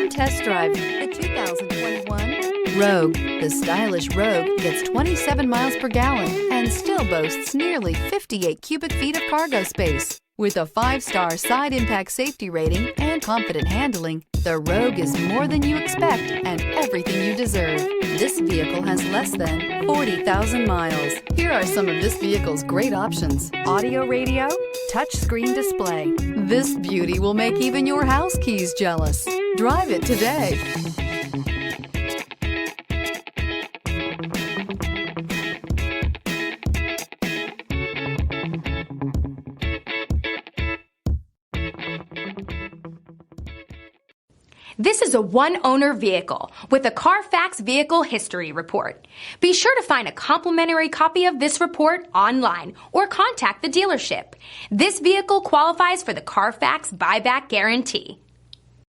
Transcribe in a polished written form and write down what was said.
Come test drive the 2021 Rogue. The stylish Rogue gets 27 miles per gallon and still boasts nearly 58 cubic feet of cargo space. With a 5-star side impact safety rating and confident handling, the Rogue is more than you expect and everything you deserve. This vehicle has less than 40,000 miles. Here are some of this vehicle's great options: audio radio, touchscreen display. This beauty will make even your house keys jealous. Drive it today. This is a one-owner vehicle with a Carfax Vehicle History Report. Be sure to find a complimentary copy of this report online or contact the dealership. This vehicle qualifies for the Carfax Buyback Guarantee.